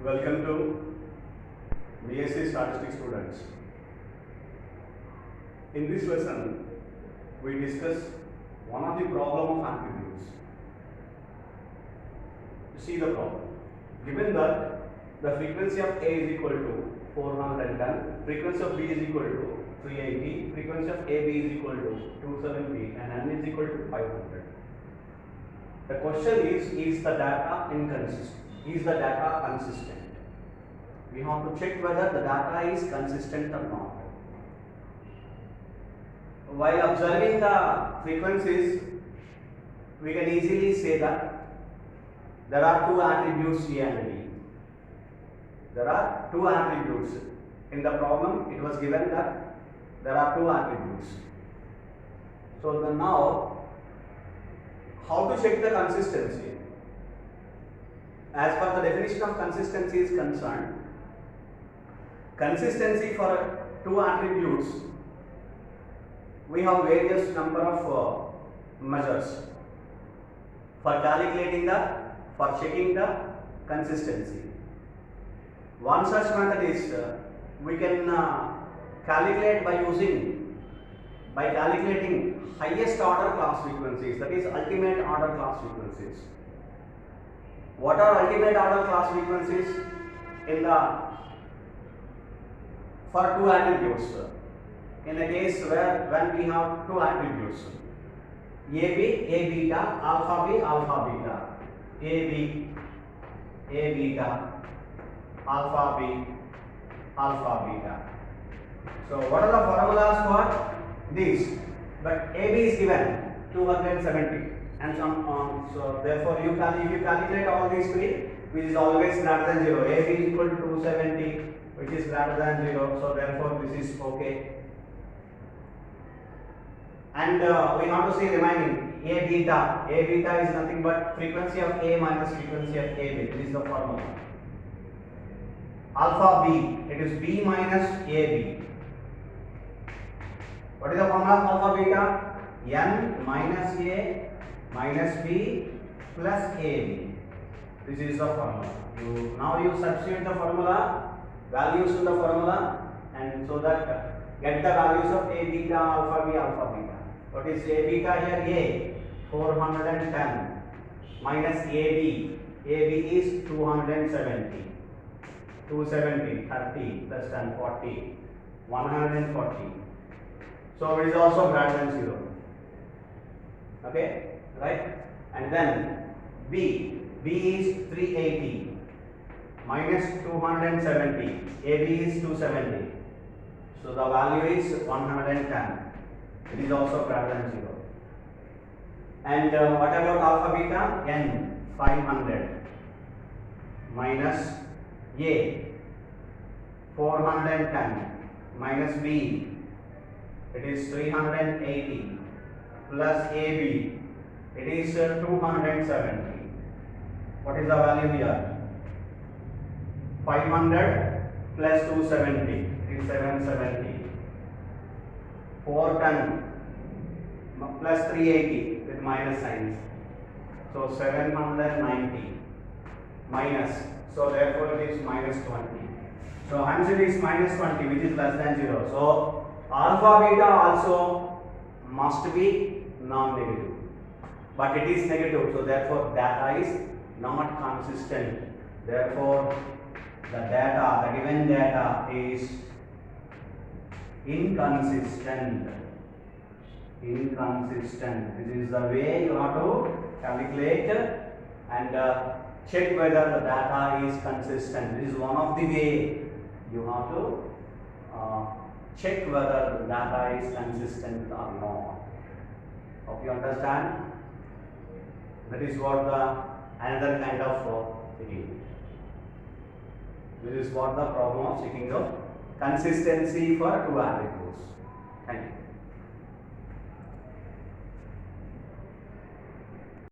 Welcome to BSc Statistics students. In this lesson, we discuss one of the problem of attributes. See the problem. Given that the frequency of A is equal to 410, frequency of B is equal to 380, frequency of AB is equal to 270 and N is equal to 500. The question is the data inconsistent? Is the data consistent? We have to check whether the data is consistent or not. While observing the frequencies, we can easily say that there are two attributes A and B. There are two attributes. In the problem, it was given that there are two attributes. So now, how to check the consistency? As per the definition of consistency is concerned, consistency for two attributes, we have various number of measures for calculating for checking the consistency. One such method is we can calculate by calculating highest order class frequencies, that is ultimate order class frequencies. What are ultimate order class frequencies for two attributes? In a case when we have two attributes, AB, A beta, alpha B, alpha beta, AB, A beta, alpha B, alpha beta. So what are the formulas for these? But AB is given 270 and some on. So therefore if you calculate all these three, which is always greater than 0, AB is equal to 270, which is greater than 0. So therefore this is okay. And we have to see remaining A beta. A beta is nothing but frequency of A minus frequency of AB. This is the formula. Alpha B, it is B minus AB. What is the formula of alpha beta? N minus A minus B plus AB. This is the formula. Now you substitute the formula, values in the formula, and so that get the values of A beta, alpha B, alpha beta. What is A beta here? A 410 minus AB. AB is 270. 270, 30 plus 10, 40, 140. So it is also greater than 0. Okay, right? And then B is 380 minus 270. AB is 270. So the value is 110. It is also greater than 0. And what about alpha beta? N 500 minus A 410 minus B, it is 380 plus AB, it is 270. What is the value here? 500 plus 270 is 770. 410 plus 380 with minus signs. So 790 minus. So therefore it is minus 20. So answer is minus 20, which is less than 0. So alpha beta also must be non-negative. But it is negative. So therefore data is not consistent. Therefore the given data is inconsistent. This is the way you have to calculate and check whether the data is consistent. This is one of the way you have to check whether the data is consistent or not. Hope you understand. That is what another kind of checking. This is what the problem of checking of consistency for two attributes. Thank you.